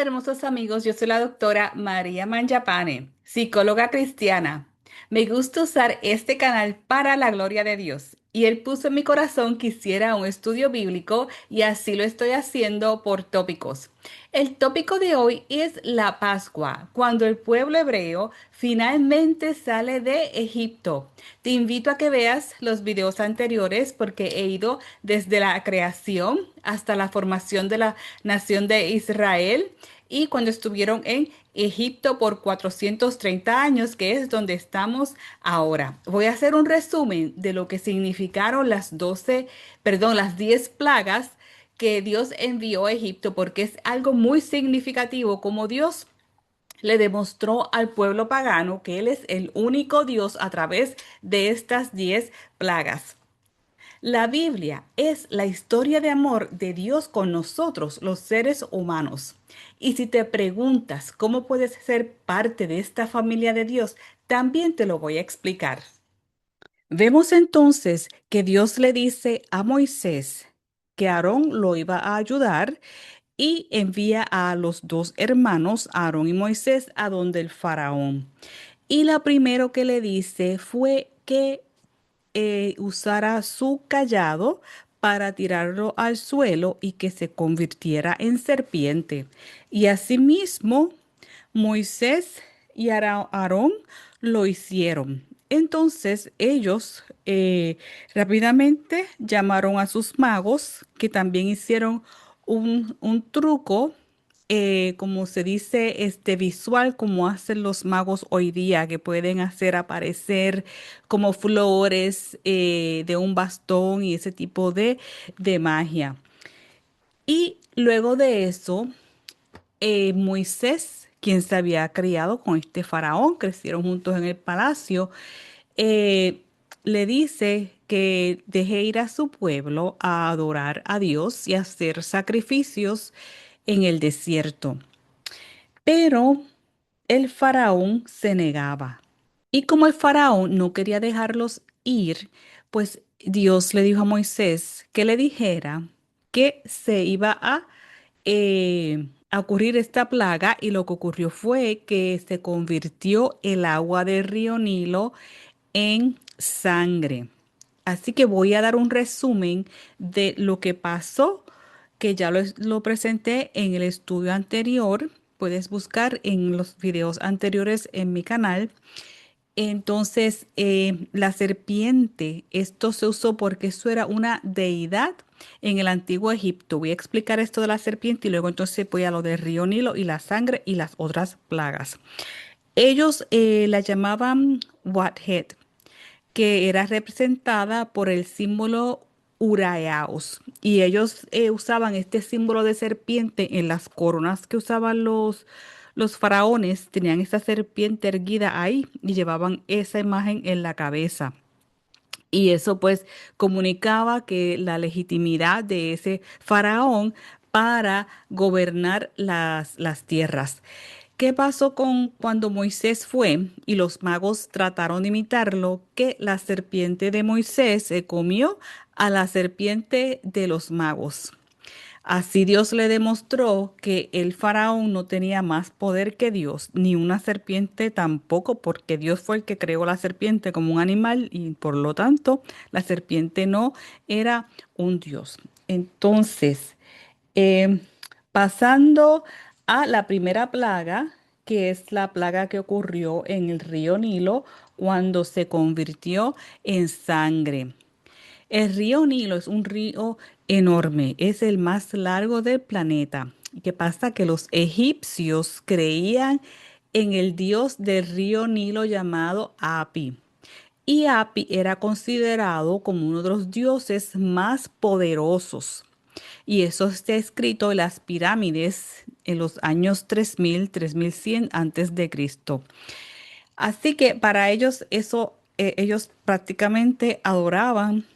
hermosos amigos, yo soy la doctora María Mangiapane, psicóloga cristiana. Me gusta usar este canal para la gloria de Dios y Él puso en mi corazón que hiciera un estudio bíblico y así lo estoy haciendo por tópicos. El tópico de hoy es la Pascua, cuando el pueblo hebreo finalmente sale de Egipto. Te invito a que veas los videos anteriores porque he ido desde la creación hasta la formación de la nación de Israel y cuando estuvieron en Egipto por 430 años, que es donde estamos ahora. Voy a hacer un resumen de lo que significaron las 10 plagas que Dios envió a Egipto, porque es algo muy significativo como Dios le demostró al pueblo pagano que Él es el único Dios a través de estas 10 plagas. La Biblia es la historia de amor de Dios con nosotros, los seres humanos. Y si te preguntas cómo puedes ser parte de esta familia de Dios, también te lo voy a explicar. Vemos entonces que Dios le dice a Moisés que Aarón lo iba a ayudar y envía a los dos hermanos, Aarón y Moisés, a donde el faraón. Y la primero que le dice fue que usara su callado para tirarlo al suelo y que se convirtiera en serpiente. Y asimismo, Moisés y Aarón lo hicieron. Entonces ellos rápidamente llamaron a sus magos, que también hicieron un truco, como se dice, este visual, como hacen los magos hoy día, que pueden hacer aparecer como flores de un bastón y ese tipo de magia. Y luego de eso, Moisés, quien se había criado con este faraón, crecieron juntos en el palacio, eh, le dice que deje ir a su pueblo a adorar a Dios y hacer sacrificios en el desierto. Pero el faraón se negaba. Y como el faraón no quería dejarlos ir, pues Dios le dijo a Moisés que le dijera que se iba a ocurrir esta plaga, y lo que ocurrió fue que se convirtió el agua del río Nilo en sangre. Así que voy a dar un resumen de lo que pasó, que ya lo presenté en el estudio anterior. Puedes buscar en los videos anteriores en mi canal. Entonces, la serpiente, esto se usó porque eso era una deidad en el antiguo Egipto. Voy a explicar esto de la serpiente y luego entonces voy a lo del río Nilo y la sangre y las otras plagas. Ellos la llamaban Wathead, que era representada por el símbolo Uraeaos. Y ellos usaban este símbolo de serpiente en las coronas que usaban los faraones. Tenían esa serpiente erguida ahí y llevaban esa imagen en la cabeza. Y eso pues comunicaba que la legitimidad de ese faraón para gobernar las tierras. ¿Qué pasó con cuando Moisés fue y los magos trataron de imitarlo? Que la serpiente de Moisés se comió a la serpiente de los magos. Así Dios le demostró que el faraón no tenía más poder que Dios, ni una serpiente tampoco, porque Dios fue el que creó la serpiente como un animal y por lo tanto la serpiente no era un Dios. Entonces, eh, pasando a la primera plaga, que es la plaga que ocurrió en el río Nilo cuando se convirtió en sangre. El río Nilo es un río enorme, es el más largo del planeta. ¿Qué pasa? Que los egipcios creían en el dios del río Nilo llamado Api. Y Api era considerado como uno de los dioses más poderosos. Y eso está escrito en las pirámides en los años 3100 antes de Cristo. Así que para ellos eso, ellos prácticamente adoraban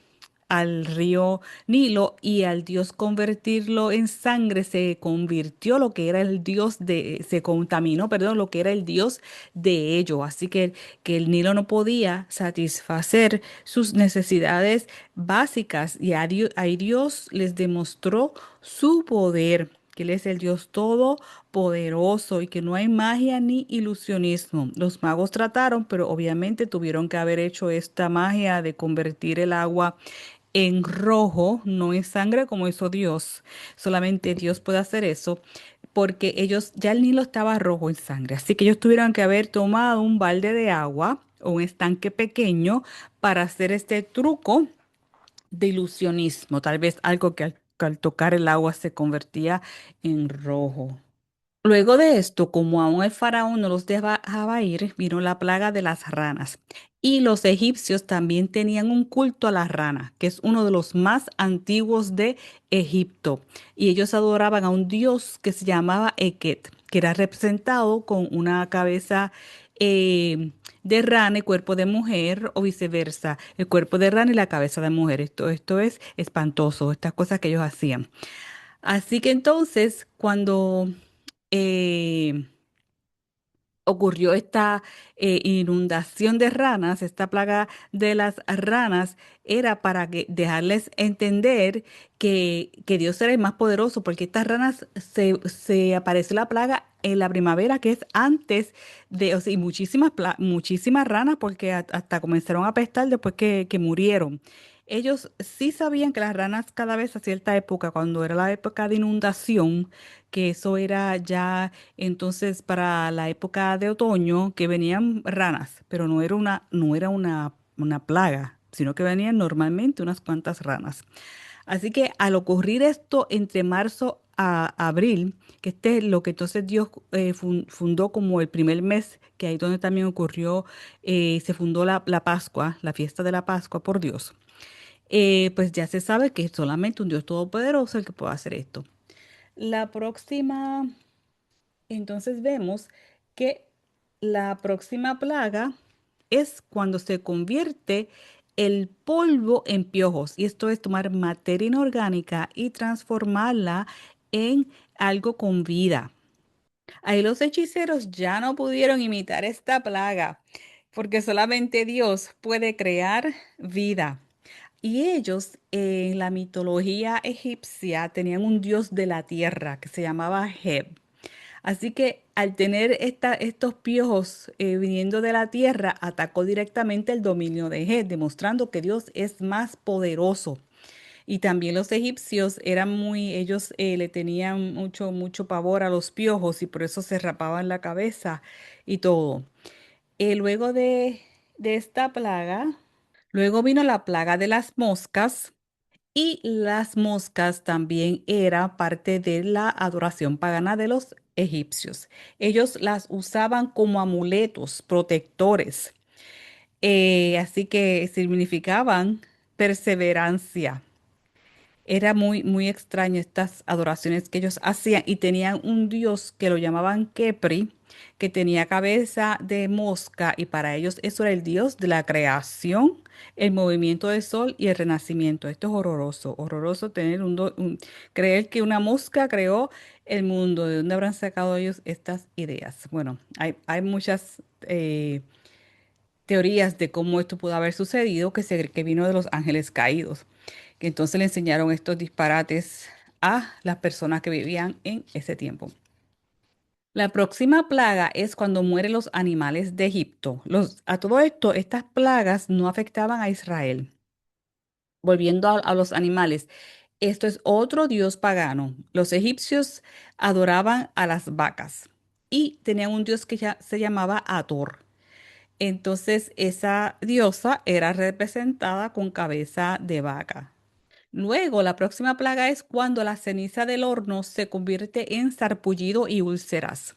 al río Nilo, y al Dios convertirlo en sangre se convirtió lo que era el Dios se contaminó, perdón, lo que era el Dios de ellos. Así que el Nilo no podía satisfacer sus necesidades básicas y ahí Dios les demostró su poder. que Él es el Dios todopoderoso y que no hay magia ni ilusionismo. Los magos trataron, pero obviamente tuvieron que haber hecho esta magia de convertir el agua en rojo, no en sangre como hizo Dios. Solamente Dios puede hacer eso, porque ellos, ya el Nilo estaba rojo en sangre, así que ellos tuvieron que haber tomado un balde de agua o un estanque pequeño para hacer este truco de ilusionismo, tal vez algo que al tocar el agua se convertía en rojo. Luego de esto, como aún el faraón no los dejaba ir, vino la plaga de las ranas. Y los egipcios también tenían un culto a la rana, que es uno de los más antiguos de Egipto. Y ellos adoraban a un dios que se llamaba Eket, que era representado con una cabeza de rana y cuerpo de mujer, o viceversa, el cuerpo de rana y la cabeza de mujer. Esto es espantoso, estas cosas que ellos hacían. Así que entonces, cuando eh, ocurrió esta inundación de ranas, esta plaga de las ranas, era para dejarles entender que Dios era el más poderoso, porque estas ranas se apareció la plaga en la primavera, que es antes de, o sea, y muchísimas ranas, porque hasta comenzaron a apestar después que murieron. Ellos sí sabían que las ranas cada vez a cierta época, cuando era la época de inundación, que eso era ya entonces para la época de otoño, que venían ranas, pero no era una plaga, sino que venían normalmente unas cuantas ranas. Así que al ocurrir esto entre marzo a abril, que este es lo que entonces Dios fundó como el primer mes, que ahí donde también ocurrió, se fundó la Pascua, la fiesta de la Pascua por Dios, pues ya se sabe que es solamente un Dios todopoderoso el que puede hacer esto. La próxima, entonces vemos que la próxima plaga es cuando se convierte el polvo en piojos. Y esto es tomar materia inorgánica y transformarla en algo con vida. Ahí los hechiceros ya no pudieron imitar esta plaga, porque solamente Dios puede crear vida. Y ellos en la mitología egipcia tenían un dios de la tierra que se llamaba Heb. Así que al tener estos piojos viniendo de la tierra, atacó directamente el dominio de Heb, demostrando que Dios es más poderoso. Y también los egipcios ellos le tenían mucho pavor a los piojos y por eso se rapaban la cabeza y todo. Luego de esta plaga, luego vino la plaga de las moscas. Y las moscas también era parte de la adoración pagana de los egipcios. Ellos las usaban como amuletos protectores, así que significaban perseverancia. Era muy extraño estas adoraciones que ellos hacían y tenían un dios que lo llamaban Kepri, que tenía cabeza de mosca y para ellos eso era el dios de la creación, el movimiento del sol y el renacimiento. Esto es horroroso, horroroso tener creer que una mosca creó el mundo. ¿De dónde habrán sacado ellos estas ideas? Bueno, hay muchas teorías de cómo esto pudo haber sucedido, que se cree que vino de los ángeles caídos, que entonces le enseñaron estos disparates a las personas que vivían en ese tiempo. La próxima plaga es cuando mueren los animales de Egipto. A todo esto, estas plagas no afectaban a Israel. Volviendo a los animales, esto es otro dios pagano. Los egipcios adoraban a las vacas y tenían un dios que ya se llamaba Ator. Entonces, esa diosa era representada con cabeza de vaca. Luego, la próxima plaga es cuando la ceniza del horno se convierte en sarpullido y úlceras.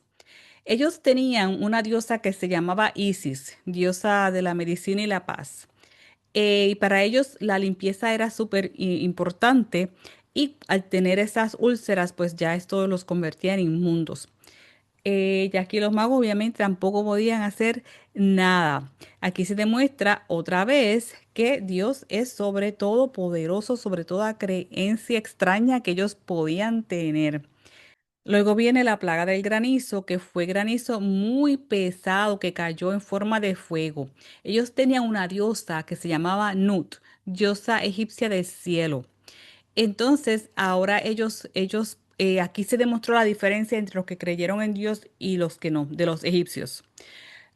Ellos tenían una diosa que se llamaba Isis, diosa de la medicina y la paz. Y para ellos la limpieza era súper importante y al tener esas úlceras, pues ya esto los convertía en inmundos. Y aquí los magos obviamente tampoco podían hacer nada. Aquí se demuestra otra vez que Dios es sobre todo poderoso, sobre toda creencia extraña que ellos podían tener. Luego viene la plaga del granizo, que fue granizo muy pesado que cayó en forma de fuego. Ellos tenían una diosa que se llamaba Nut, diosa egipcia del cielo. Entonces, ahora ellos aquí se demostró la diferencia entre los que creyeron en Dios y los que no, de los egipcios,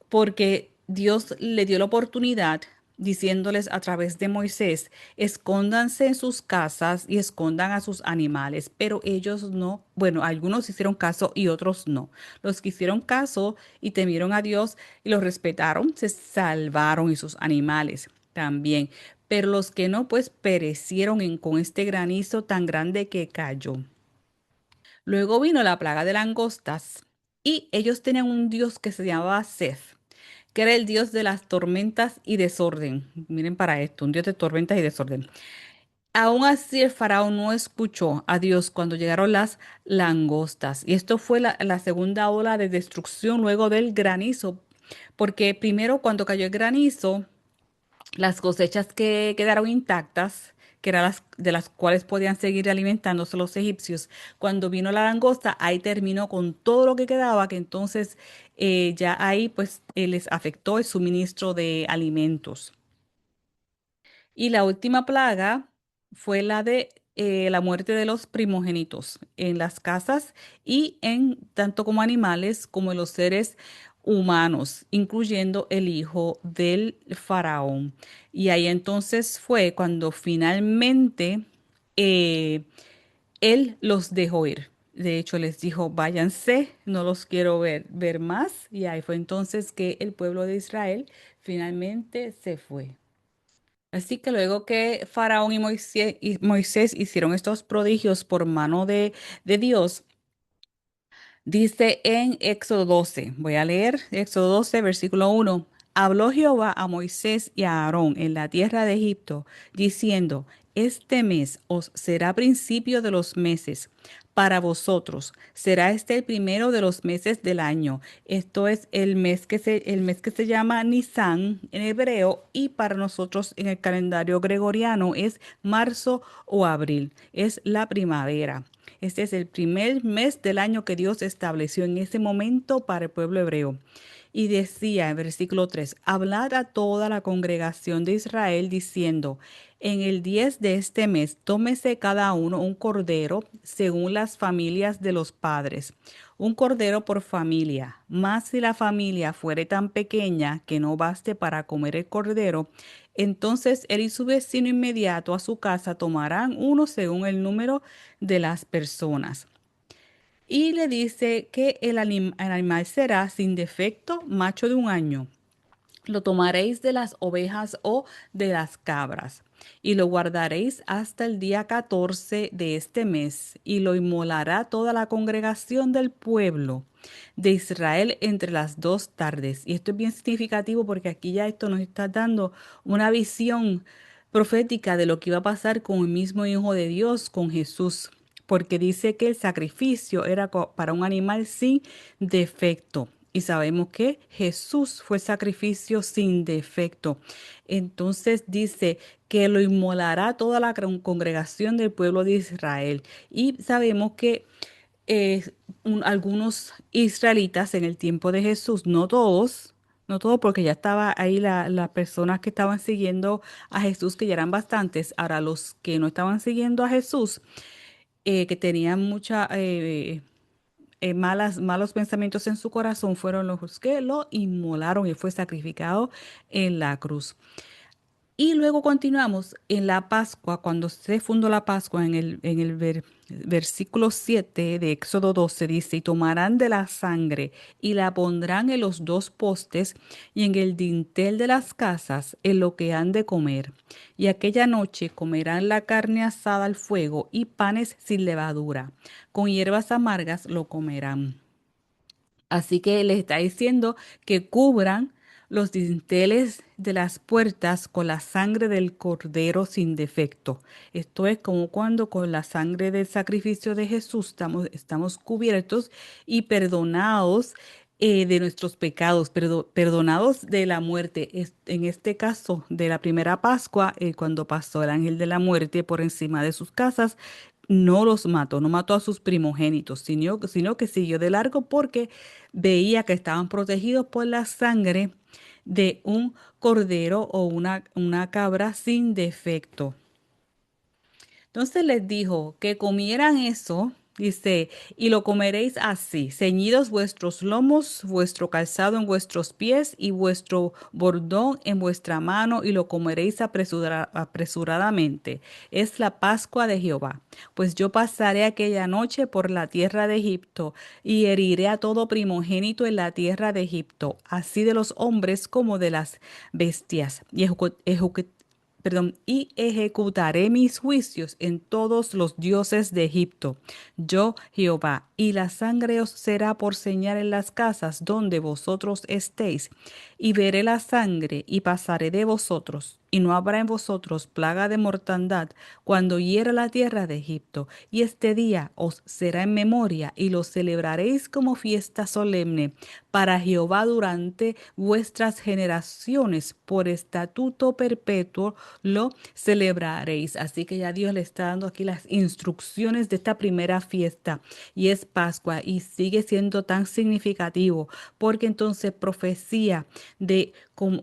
porque Dios le dio la oportunidad diciéndoles a través de Moisés, escóndanse en sus casas y escondan a sus animales, pero ellos no, bueno, algunos hicieron caso y otros no. Los que hicieron caso y temieron a Dios y los respetaron, se salvaron y sus animales también, pero los que no, pues perecieron con este granizo tan grande que cayó. Luego vino la plaga de langostas y ellos tenían un dios que se llamaba Seth, que era el dios de las tormentas y desorden. Miren para esto, un dios de tormentas y desorden. Aún así el faraón no escuchó a Dios cuando llegaron las langostas. Y esto fue la segunda ola de destrucción luego del granizo. Porque primero cuando cayó el granizo, las cosechas que quedaron intactas, que eran las de las cuales podían seguir alimentándose los egipcios, cuando vino la langosta, ahí terminó con todo lo que quedaba, que entonces ya ahí pues les afectó el suministro de alimentos. Y la última plaga fue la de la muerte de los primogénitos en las casas y en tanto como animales como en los seres humanos, incluyendo el hijo del faraón. Y ahí entonces fue cuando finalmente eh, él los dejó ir. De hecho, les dijo, váyanse, no los quiero ver más. Y ahí fue entonces que el pueblo de Israel finalmente se fue. Así que luego que Faraón y Moisés hicieron estos prodigios por mano de Dios, dice en Éxodo 12, voy a leer Éxodo 12, versículo 1. Habló Jehová a Moisés y a Aarón en la tierra de Egipto, diciendo, este mes os será principio de los meses. Para vosotros será este el primero de los meses del año. Esto es el mes que se llama Nisan en hebreo y para nosotros en el calendario gregoriano es marzo o abril. Es la primavera. Este es el primer mes del año que Dios estableció en ese momento para el pueblo hebreo. Y decía en versículo 3, hablad a toda la congregación de Israel diciendo, en el 10 de este mes tómese cada uno un cordero según las familias de los padres, un cordero por familia. Mas si la familia fuere tan pequeña que no baste para comer el cordero, entonces él y su vecino inmediato a su casa tomarán uno según el número de las personas. Y le dice que el animal será sin defecto, macho de un año. Lo tomaréis de las ovejas o de las cabras, y lo guardaréis hasta el día 14 de este mes, y lo inmolará toda la congregación del pueblo de Israel entre las 2 tardes. Y esto es bien significativo porque aquí ya esto nos está dando una visión profética de lo que iba a pasar con el mismo Hijo de Dios, con Jesús, porque dice que el sacrificio era para un animal sin defecto. Y sabemos que Jesús fue sacrificio sin defecto. Entonces dice que lo inmolará toda la congregación del pueblo de Israel. Y sabemos que eh, algunos israelitas en el tiempo de Jesús, no todos, no todos, porque ya estaba ahí las personas que estaban siguiendo a Jesús, que ya eran bastantes. Ahora, los que no estaban siguiendo a Jesús, que tenían malos pensamientos en su corazón, fueron los que lo inmolaron y fue sacrificado en la cruz. Y luego continuamos en la Pascua, cuando se fundó la Pascua, en el versículo 7 de Éxodo 12 dice, y tomarán de la sangre y la pondrán en los dos postes y en el dintel de las casas en lo que han de comer. Y aquella noche comerán la carne asada al fuego y panes sin levadura. Con hierbas amargas lo comerán. Así que les está diciendo que cubran los dinteles de las puertas con la sangre del cordero sin defecto. Esto es como cuando con la sangre del sacrificio de Jesús estamos cubiertos y perdonados de nuestros pecados, perdonados de la muerte. En este caso, de la primera Pascua, cuando pasó el ángel de la muerte por encima de sus casas, no los mató, no mató a sus primogénitos, sino que siguió de largo porque veía que estaban protegidos por la sangre de un cordero o una cabra sin defecto. Entonces les dijo que comieran eso, Dice, y lo comeréis así, ceñidos vuestros lomos, vuestro calzado en vuestros pies y vuestro bordón en vuestra mano, y lo comeréis apresuradamente. Es la Pascua de Jehová. Pues yo pasaré aquella noche por la tierra de Egipto y heriré a todo primogénito en la tierra de Egipto, así de los hombres como de las bestias. Y ejecutaré mis juicios en todos los dioses de Egipto. Yo, Jehová, y la sangre os será por señal en las casas donde vosotros estéis. Y veré la sangre y pasaré de vosotros. Y no habrá en vosotros plaga de mortandad cuando hiera la tierra de Egipto. Y este día os será en memoria y lo celebraréis como fiesta solemne para Jehová durante vuestras generaciones. Por estatuto perpetuo lo celebraréis. Así que ya Dios le está dando aquí las instrucciones de esta primera fiesta y es Pascua y sigue siendo tan significativo porque entonces profecía de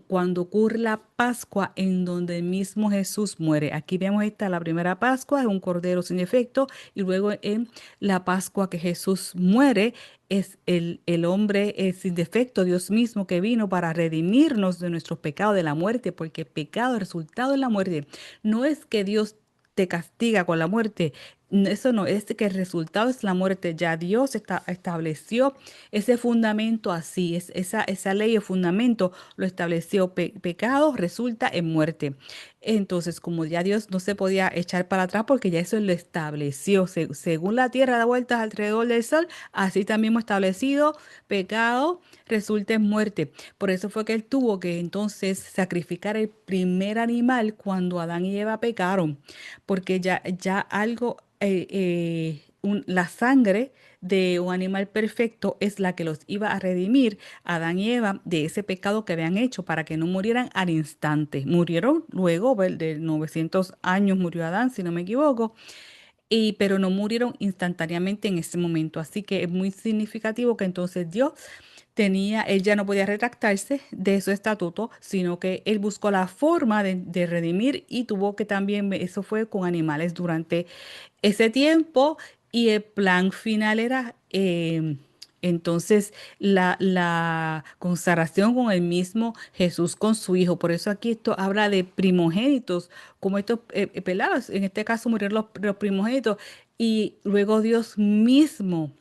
cuando ocurre la Pascua en donde mismo Jesús muere. Aquí vemos esta, la primera Pascua, es un cordero sin defecto, y luego en la Pascua que Jesús muere es el hombre sin defecto, Dios mismo que vino para redimirnos de nuestros pecados, de la muerte, porque el pecado, el resultado de la muerte, no es que Dios te castiga con la muerte. Eso no, es que el resultado es la muerte. Ya Dios estableció ese fundamento así, esa ley, el fundamento lo estableció. Pecado resulta en muerte. Entonces, como ya Dios no se podía echar para atrás porque ya eso lo estableció. Según la tierra da vueltas alrededor del sol, así también hemos establecido pecado resulta en muerte. Por eso fue que él tuvo que entonces sacrificar el primer animal cuando Adán y Eva pecaron, porque ya algo, la sangre de un animal perfecto es la que los iba a redimir a Adán y Eva de ese pecado que habían hecho para que no murieran al instante. Murieron luego, de 900 años murió Adán, si no me equivoco, pero no murieron instantáneamente en ese momento. Así que es muy significativo que entonces Dios él ya no podía retractarse de su estatuto, sino que él buscó la forma de redimir y tuvo que también, eso fue con animales durante ese tiempo y el plan final era entonces la consagración con el mismo Jesús, con su Hijo. Por eso aquí esto habla de primogénitos, como estos pelados, en este caso murieron los primogénitos y luego Dios mismo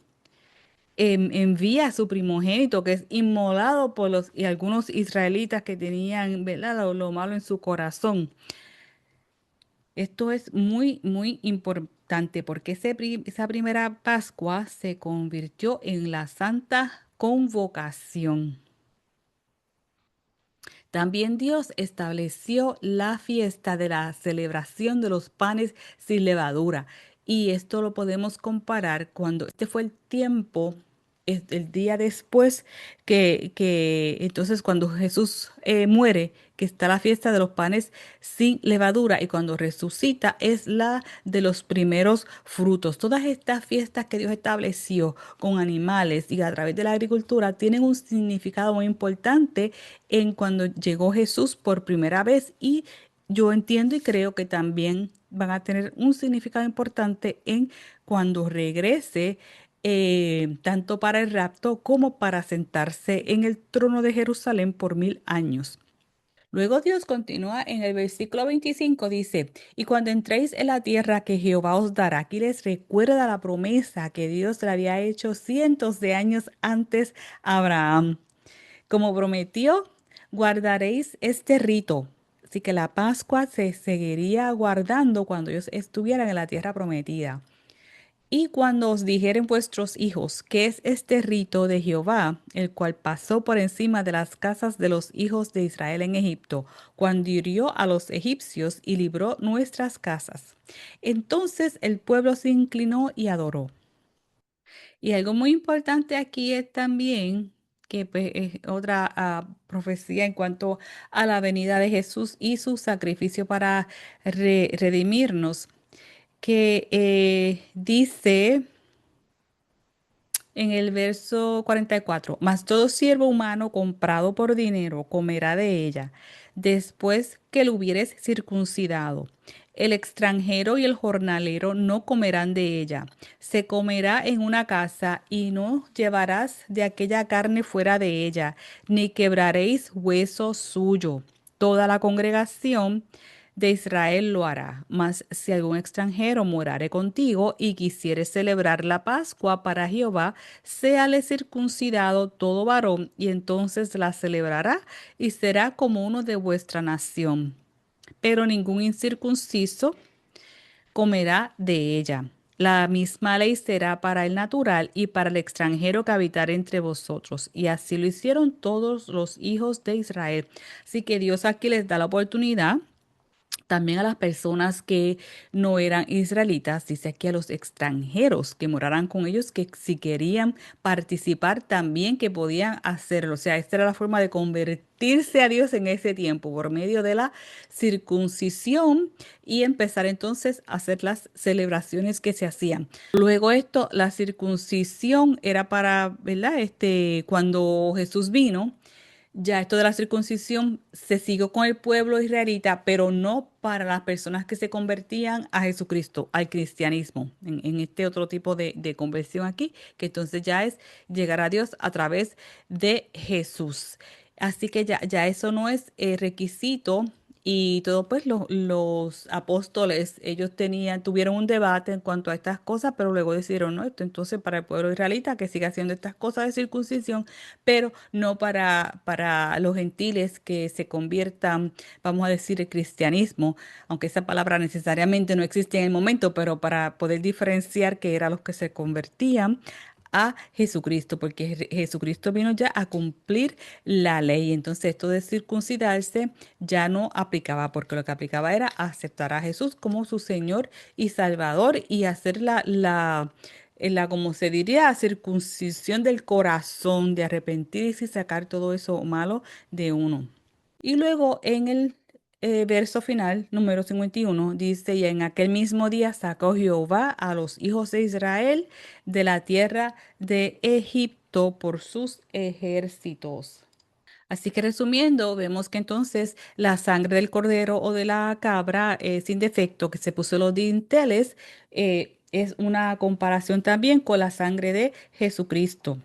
envía a su primogénito, que es inmolado por los y algunos israelitas que tenían, ¿verdad? Lo malo en su corazón. Esto es muy, muy importante porque esa primera Pascua se convirtió en la Santa Convocación. También Dios estableció la fiesta de la celebración de los panes sin levadura. Y esto lo podemos comparar cuando este fue el tiempo, el día después que entonces cuando Jesús muere, que está la fiesta de los panes sin levadura y cuando resucita es la de los primeros frutos. Todas estas fiestas que Dios estableció con animales y a través de la agricultura tienen un significado muy importante en cuando llegó Jesús por primera vez y yo entiendo y creo que también van a tener un significado importante en cuando regrese, tanto para el rapto como para sentarse en el trono de Jerusalén por 1000 años. Luego Dios continúa en el versículo 25, dice, y cuando entréis en la tierra que Jehová os dará, aquí les recuerda la promesa que Dios le había hecho cientos de años antes a Abraham. Como prometió, guardaréis este rito. Así que la Pascua se seguiría guardando cuando ellos estuvieran en la tierra prometida. Y cuando os dijeren vuestros hijos, ¿qué es este rito de Jehová, el cual pasó por encima de las casas de los hijos de Israel en Egipto, cuando hirió a los egipcios y libró nuestras casas? Entonces el pueblo se inclinó y adoró. Y algo muy importante aquí es también que pues, es otra profecía en cuanto a la venida de Jesús y su sacrificio para redimirnos, que dice en el verso 44, mas todo siervo humano comprado por dinero comerá de ella, después que lo hubieres circuncidado. El extranjero y el jornalero no comerán de ella. Se comerá en una casa y no llevarás de aquella carne fuera de ella, ni quebraréis hueso suyo. Toda la congregación de Israel lo hará. Mas si algún extranjero morare contigo y quisiere celebrar la Pascua para Jehová, séale circuncidado todo varón, y entonces la celebrará y será como uno de vuestra nación. Pero ningún incircunciso comerá de ella. La misma ley será para el natural y para el extranjero que habitar entre vosotros. Y así lo hicieron todos los hijos de Israel. Así que Dios aquí les da la oportunidad también a las personas que no eran israelitas, dice aquí a los extranjeros que moraran con ellos, que si querían participar también que podían hacerlo. O sea, esta era la forma de convertirse a Dios en ese tiempo, por medio de la circuncisión y empezar entonces a hacer las celebraciones que se hacían. Luego esto, la circuncisión era para, ¿verdad? Cuando Jesús vino. Ya esto de la circuncisión se siguió con el pueblo israelita, pero no para las personas que se convertían a Jesucristo, al cristianismo, en este otro tipo de conversión aquí, que entonces ya es llegar a Dios a través de Jesús. Así que ya eso no es requisito. Y todo, pues los apóstoles, ellos tuvieron un debate en cuanto a estas cosas, pero luego decidieron, no, esto entonces para el pueblo israelita que siga haciendo estas cosas de circuncisión, pero no para los gentiles que se conviertan, vamos a decir, el cristianismo, aunque esa palabra necesariamente no existe en el momento, pero para poder diferenciar que eran los que se convertían a Jesucristo, porque Jesucristo vino ya a cumplir la ley. Entonces, esto de circuncidarse ya no aplicaba, porque lo que aplicaba era aceptar a Jesús como su Señor y Salvador y hacer como se diría, circuncisión del corazón, de arrepentirse y sacar todo eso malo de uno. Y luego en el verso final, número 51 dice, y en aquel mismo día sacó Jehová a los hijos de Israel de la tierra de Egipto por sus ejércitos. Así que resumiendo, vemos que entonces la sangre del cordero o de la cabra sin defecto que se puso en los dinteles es una comparación también con la sangre de Jesucristo.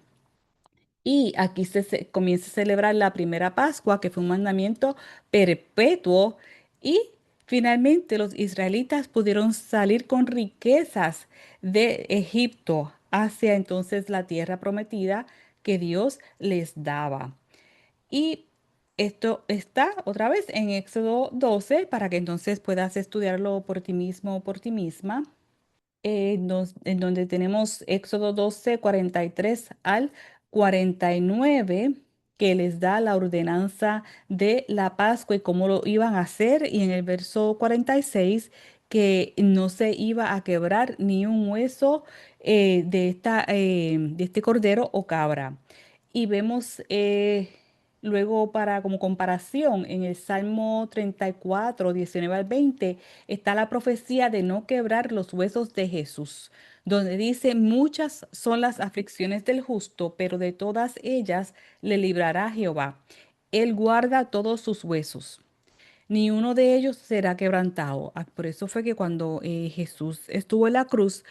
Y aquí comienza a celebrar la primera Pascua, que fue un mandamiento perpetuo. Y finalmente los israelitas pudieron salir con riquezas de Egipto hacia entonces la tierra prometida que Dios les daba. Y esto está otra vez en Éxodo 12 para que entonces puedas estudiarlo por ti mismo o por ti misma en donde tenemos Éxodo 12 43 al 49 que les da la ordenanza de la Pascua y cómo lo iban a hacer, y en el verso 46 que no se iba a quebrar ni un hueso de este cordero o cabra. Y vemos luego para como comparación en el Salmo 34 19 al 20 está la profecía de no quebrar los huesos de Jesús, donde dice, muchas son las aflicciones del justo, pero de todas ellas le librará Jehová. Él guarda todos sus huesos, ni uno de ellos será quebrantado. Por eso fue que cuando Jesús estuvo en la cruz,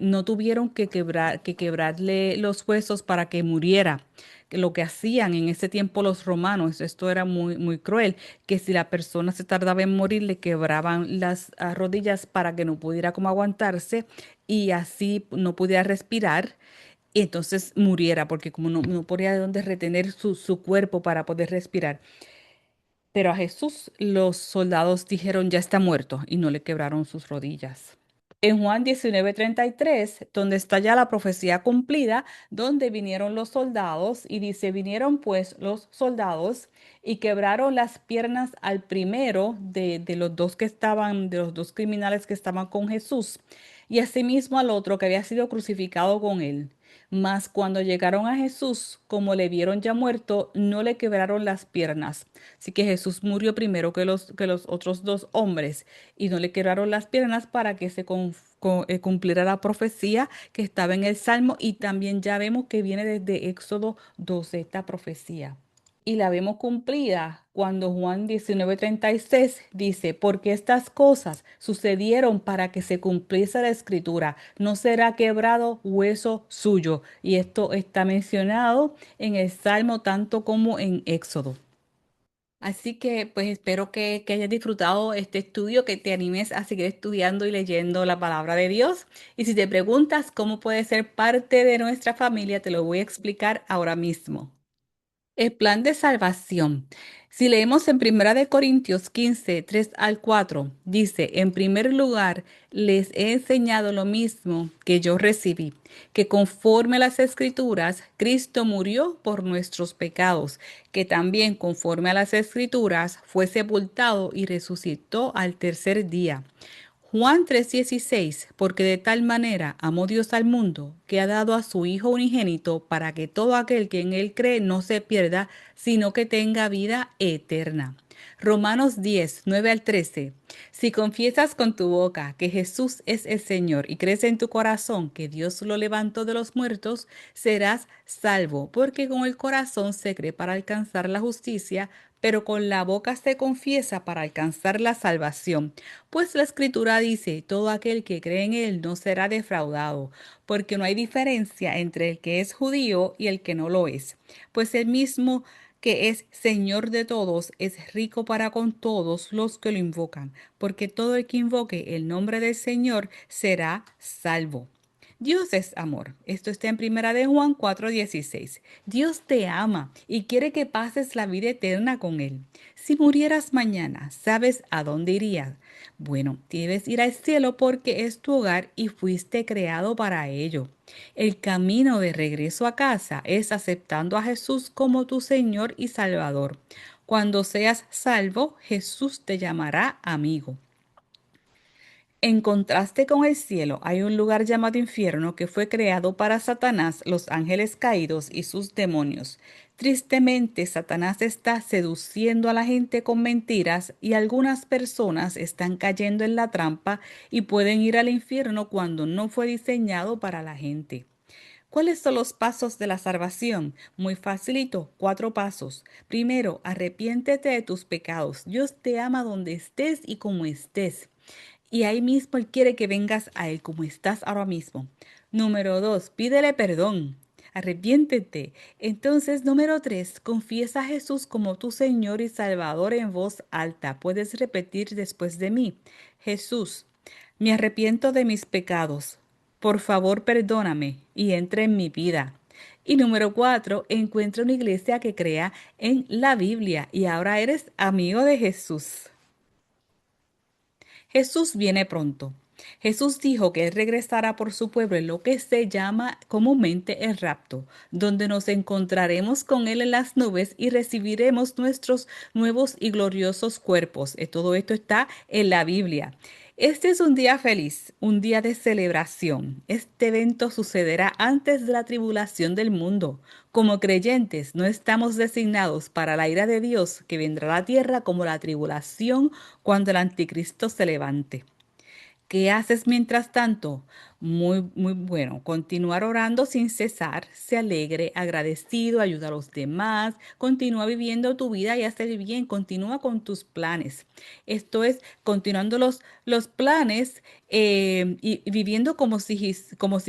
no tuvieron que quebrarle los huesos para que muriera. Que lo que hacían en ese tiempo los romanos, esto era muy, muy cruel, que si la persona se tardaba en morir, le quebraban las rodillas para que no pudiera como aguantarse y así no pudiera respirar. Y entonces muriera, porque como no podía de dónde retener su cuerpo para poder respirar. Pero a Jesús los soldados dijeron, ya está muerto, y no le quebraron sus rodillas. En Juan 19:33, donde está ya la profecía cumplida, donde vinieron los soldados, y dice, vinieron pues los soldados y quebraron las piernas al primero de los dos que estaban, de los dos criminales que estaban con Jesús, y asimismo al otro que había sido crucificado con él. Mas cuando llegaron a Jesús, como le vieron ya muerto, no le quebraron las piernas. Así que Jesús murió primero que los otros dos hombres y no le quebraron las piernas para que se cumpliera la profecía que estaba en el Salmo, y también ya vemos que viene desde Éxodo 12 esta profecía. y la vemos cumplida cuando Juan 19:36 dice, porque estas cosas sucedieron para que se cumpliese la escritura, no será quebrado hueso suyo. Y esto está mencionado en el Salmo tanto como en Éxodo. Así que pues espero que hayas disfrutado este estudio, que te animes a seguir estudiando y leyendo la palabra de Dios. Y si te preguntas cómo puedes ser parte de nuestra familia, te lo voy a explicar ahora mismo. El plan de salvación. Si leemos en Primera de Corintios 15 3 al 4, dice, en primer lugar, les he enseñado lo mismo que yo recibí, que conforme a las Escrituras, Cristo murió por nuestros pecados, que también conforme a las Escrituras fue sepultado y resucitó al tercer día. Juan 3:16, porque de tal manera amó Dios al mundo, que ha dado a su Hijo unigénito para que todo aquel que en él cree no se pierda, sino que tenga vida eterna. Romanos 10:9 al 13. Si confiesas con tu boca que Jesús es el Señor y crees en tu corazón que Dios lo levantó de los muertos, serás salvo, porque con el corazón se cree para alcanzar la justicia, pero con la boca se confiesa para alcanzar la salvación. Pues la escritura dice, todo aquel que cree en él no será defraudado, porque no hay diferencia entre el que es judío y el que no lo es, pues el mismo que es Señor de todos es rico para con todos los que lo invocan, porque todo el que invoque el nombre del Señor será salvo. Dios es amor. Esto está en Primera de Juan 4:16. Dios te ama y quiere que pases la vida eterna con Él. Si murieras mañana, ¿sabes a dónde irías? Bueno, debes ir al cielo porque es tu hogar y fuiste creado para ello. El camino de regreso a casa es aceptando a Jesús como tu Señor y Salvador. Cuando seas salvo, Jesús te llamará amigo. En contraste con el cielo, hay un lugar llamado infierno que fue creado para Satanás, los ángeles caídos y sus demonios. Tristemente, Satanás está seduciendo a la gente con mentiras y algunas personas están cayendo en la trampa y pueden ir al infierno cuando no fue diseñado para la gente. ¿Cuáles son los pasos de la salvación? Muy facilito, 4 pasos. Primero, arrepiéntete de tus pecados. Dios te ama donde estés y como estés. Y ahí mismo Él quiere que vengas a Él como estás ahora mismo. Número 2, pídele perdón. Arrepiéntete. Entonces, número 3, confiesa a Jesús como tu Señor y Salvador en voz alta. Puedes repetir después de mí. Jesús, me arrepiento de mis pecados. Por favor, perdóname y entra en mi vida. Y número 4, encuentra una iglesia que crea en la Biblia y ahora eres amigo de Jesús. Jesús viene pronto. Jesús dijo que Él regresará por su pueblo en lo que se llama comúnmente el rapto, donde nos encontraremos con Él en las nubes y recibiremos nuestros nuevos y gloriosos cuerpos. Todo esto está en la Biblia. Este es un día feliz, un día de celebración. Este evento sucederá antes de la tribulación del mundo. Como creyentes, no estamos designados para la ira de Dios que vendrá a la tierra como la tribulación cuando el anticristo se levante. ¿Qué haces mientras tanto? Muy bueno. Continuar orando sin cesar, se alegre, agradecido, ayuda a los demás, continúa viviendo tu vida y hacer bien, continúa con tus planes. Esto es, continuando los planes y viviendo como si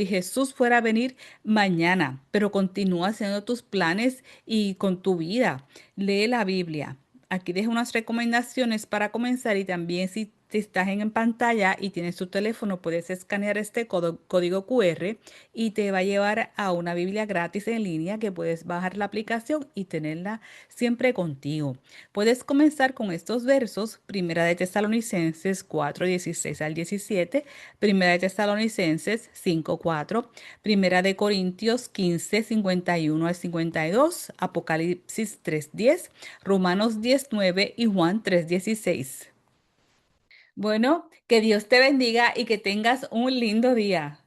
Jesús fuera a venir mañana, pero continúa haciendo tus planes y con tu vida. Lee la Biblia. Aquí dejo unas recomendaciones para comenzar y también si estás en pantalla y tienes tu teléfono, puedes escanear este código QR y te va a llevar a una Biblia gratis en línea que puedes bajar la aplicación y tenerla siempre contigo. Puedes comenzar con estos versos, Primera de Tesalonicenses 4:16 al 17, Primera de Tesalonicenses 5:4, Primera de Corintios 15:51 al 52, Apocalipsis 3:10, Romanos 10:9 y Juan 3:16. Bueno, que Dios te bendiga y que tengas un lindo día.